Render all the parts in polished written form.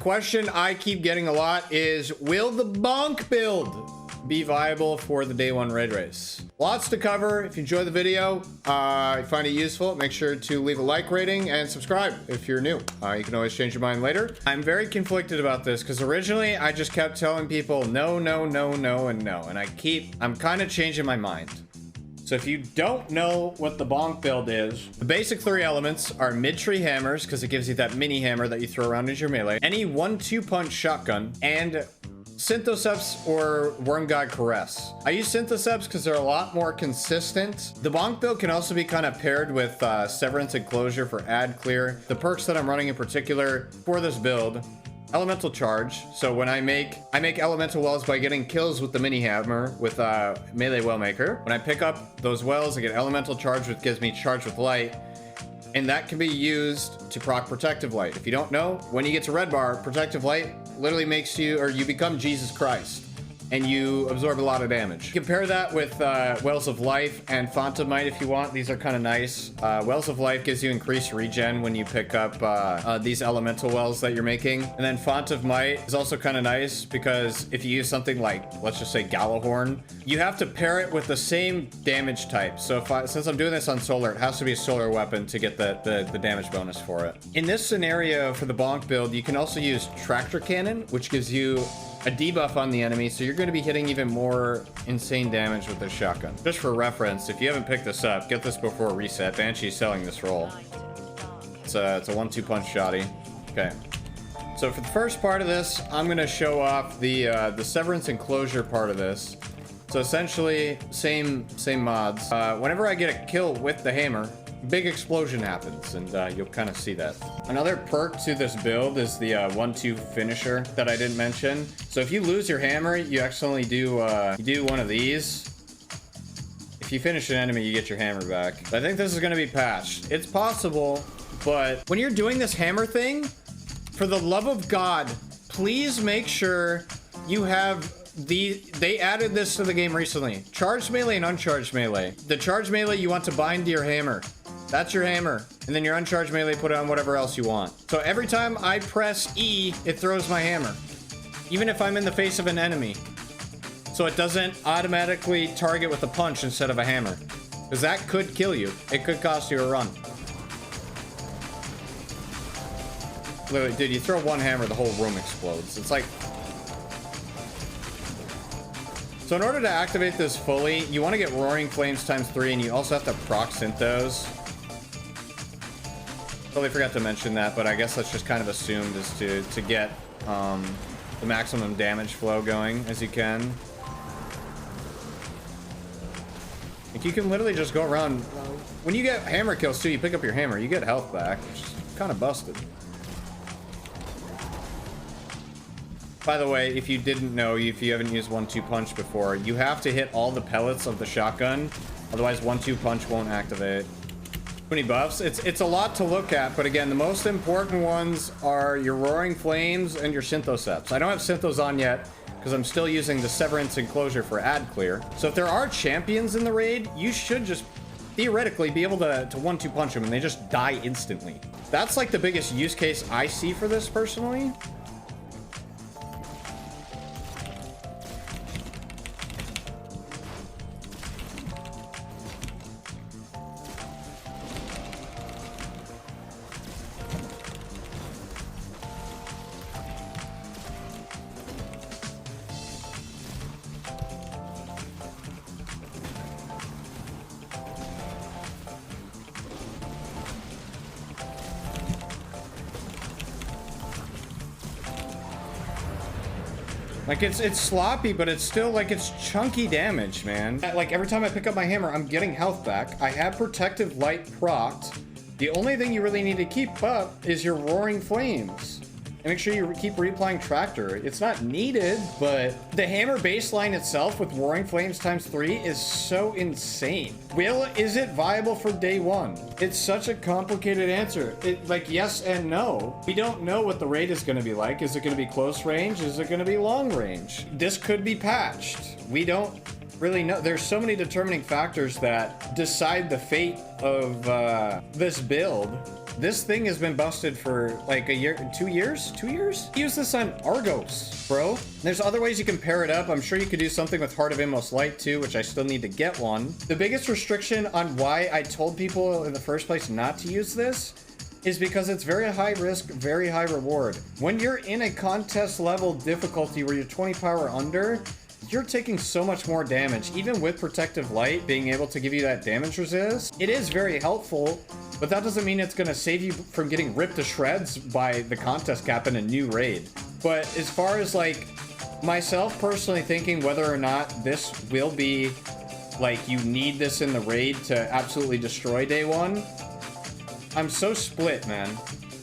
question I keep getting a lot is, will the bonk build be viable for the day one raid race? Lots to cover. If you enjoy the video, find it useful, make sure to leave a like rating and subscribe if you're new. You can always change your mind later. I'm very conflicted about this because originally I just kept telling people no, no, no, no, and no. And I'm kind of changing my mind. So if you don't know what the bonk build is, the basic 3 elements are mid-tree hammers, because it gives you that mini hammer that you throw around as your melee, any 1-2 punch shotgun, and Synthoceps or Worm God Caress. I use Synthoceps because they're a lot more consistent. The bonk build can also be kind of paired with Severance and Closure for ad clear. The perks that I'm running in particular for this build: Elemental Charge. So when I make elemental wells by getting kills with the mini hammer with melee well maker. When I pick up those wells, I get Elemental Charge, which gives me Charge with Light. And that can be used to proc Protective Light. If you don't know, when you get to red bar, Protective Light literally makes you, or you become Jesus Christ, and you absorb a lot of damage. Compare that with Wells of Life and Font of Might if you want. These are kind of nice. Wells of Life gives you increased regen when you pick up these elemental wells that you're making. And then Font of Might is also kind of nice because if you use something like, let's just say Galahorn, you have to pair it with the same damage type. So since I'm doing this on solar, it has to be a solar weapon to get the damage bonus for it. In this scenario for the bonk build, you can also use Tractor Cannon, which gives you a debuff on the enemy, so you're going to be hitting even more insane damage with this shotgun. Just for reference, if you haven't picked this up, get this before reset. Banshee's selling this roll. It's a 1-2 punch shotty. Okay. So for the first part of this, I'm going to show off the Severance and Closure part of this. So essentially, same mods. Whenever I get a kill with the hammer, big explosion happens, and you'll kind of see that. Another perk to this build is the 1-2 finisher that I didn't mention. So if you lose your hammer, you accidentally do one of these. If you finish an enemy, you get your hammer back. I think this is going to be patched. It's possible, but when you're doing this hammer thing, for the love of God, please make sure you have they added this to the game recently. Charged melee and uncharged melee. The charged melee you want to bind to your hammer. That's your hammer. And then your uncharged melee, put it on whatever else you want. So every time I press E, it throws my hammer. Even if I'm in the face of an enemy. So it doesn't automatically target with a punch instead of a hammer. Because that could kill you. It could cost you a run. Literally, dude, you throw one hammer, the whole room explodes. It's like... So in order to activate this fully, you want to get Roaring Flames ×3, and you also have to proc Synthos. Totally forgot to mention that, but I guess that's just kind of assumed, is to get the maximum damage flow going as you can. Like, you can literally just go around. When you get hammer kills too, you pick up your hammer, you get health back, which is kind of busted. By the way, if you didn't know, if you haven't used 1-2 punch before, you have to hit all the pellets of the shotgun, otherwise 1-2 punch won't activate. Many buffs. It's a lot to look at, but again, the most important ones are your Roaring Flames and your Synthoceps. I don't have Synthos on yet because I'm still using the Severance and Closure for ad clear. So if there are champions in the raid, you should just theoretically be able to 1-2 punch them and they just die instantly. That's like the biggest use case I see for this personally. Like, it's sloppy, but it's still, like, it's chunky damage, man. Like, every time I pick up my hammer, I'm getting health back. I have Protective Light procced. The only thing you really need to keep up is your Roaring Flames. And make sure you keep reapplying Tractor. It's not needed, but the hammer baseline itself with Roaring Flames ×3 is so insane. Is it viable for day one? It's such a complicated answer. Like, yes and no. We don't know what the raid is going to be like. Is it going to be close range? Is it going to be long range? This could be patched. We don't really know. There's so many determining factors that decide the fate of this build. This thing has been busted for like a year, 2 years. Use this on Argos, bro. There's other ways you can pair it up. I'm sure you could do something with Heart of Inmost Light too, which I still need to get one. The biggest restriction on why I told people in the first place not to use this is because it's very high risk, very high reward. When you're in a contest level difficulty where you're 20 power under, you're taking so much more damage. Even with Protective Light being able to give you that damage resist, it is very helpful, but that doesn't mean it's gonna save you from getting ripped to shreds by the contest cap in a new raid. But as far as like myself personally thinking whether or not this will be like you need this in the raid to absolutely destroy day one, I'm so split, man.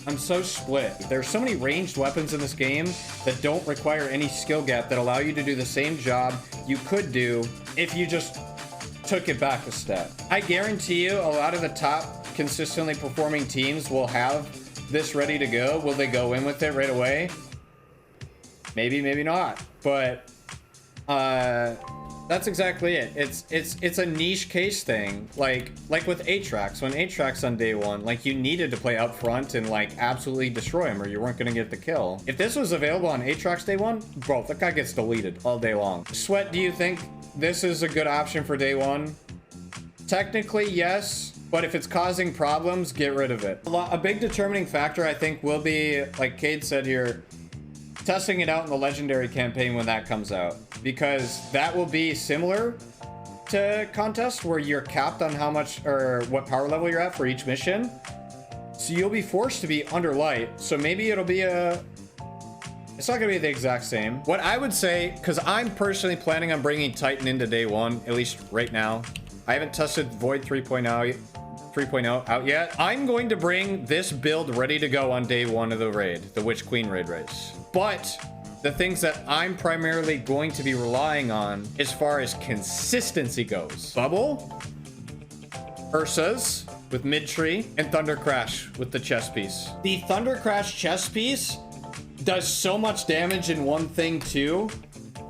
I'm so split. There's so many ranged weapons in this game that don't require any skill gap that allow you to do the same job you could do if you just took it back a step. I guarantee you a lot of the top consistently performing teams will have this ready to go. Will they go in with it right away? Maybe, maybe not. But that's exactly it. It's a niche case thing. Like with Aatrox, when Aatrox on day one, like you needed to play up front and like absolutely destroy him or you weren't gonna get the kill. If this was available on Aatrox day one, bro, that guy gets deleted all day long. Sweat, do you think this is a good option for day one? Technically, yes, but if it's causing problems, get rid of it. A big determining factor, I think, will be, like Cade said here, testing it out in the legendary campaign when that comes out, because that will be similar to contest where you're capped on how much or what power level you're at for each mission, so you'll be forced to be under light. So maybe it'll be it's not gonna be the exact same. What I would say, because I'm personally planning on bringing Titan into day one, at least right now. I haven't tested Void 3.0 out yet. I'm going to bring this build ready to go on day one of the raid, the Witch Queen raid race. But the things that I'm primarily going to be relying on as far as consistency goes: Bubble, Ursa's with mid tree, and Thunder Crash with the chest piece. The Thunder Crash chest piece does so much damage in one thing too.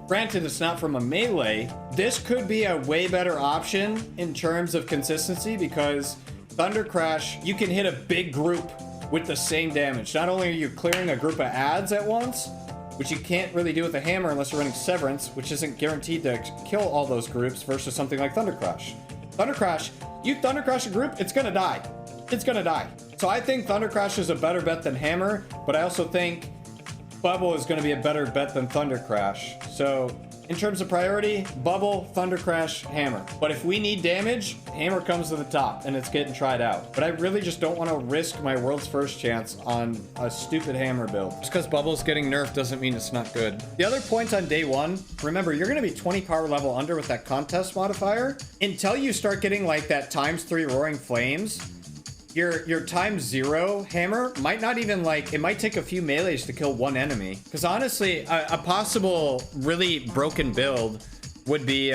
Granted, it's not from a melee. This could be a way better option in terms of consistency because Thunder Crash, you can hit a big group with the same damage. Not only are you clearing a group of adds at once, which you can't really do with a hammer unless you're running Severance, which isn't guaranteed to kill all those groups versus something like Thunder Crash. Thunder Crash, you Thunder Crash a group, it's gonna die. It's gonna die. So I think Thunder Crash is a better bet than hammer, but I also think Bubble is gonna be a better bet than Thunder Crash. So in terms of priority, Bubble, Thunder Crash, Hammer. But if we need damage, Hammer comes to the top and it's getting tried out. But I really just don't want to risk my world's first chance on a stupid Hammer build. Just because Bubble's getting nerfed doesn't mean it's not good. The other points on day one, remember, you're going to be 20 power level under with that contest modifier. Until you start getting like that ×3 Roaring Flames, your ×0 hammer might not even like, it might take a few melees to kill one enemy. Because honestly, a possible really broken build would be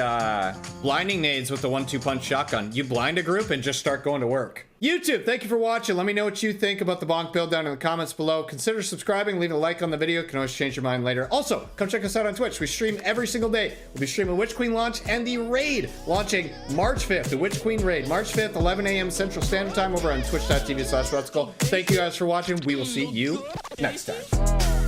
blinding nades with the 1-2 punch shotgun. You blind a group and just start going to work. YouTube, thank you for watching. Let me know what you think about the bonk build down in the comments below. Consider subscribing, leave a like on the video. You can always change your mind later. Also, come check us out on Twitch. We stream every single day. We'll be streaming Witch Queen launch and the raid launching March 5th, the Witch Queen raid. March 5th, 11 a.m. Central Standard Time over on twitch.tv/Sweatcicle. Thank you guys for watching. We will see you next time.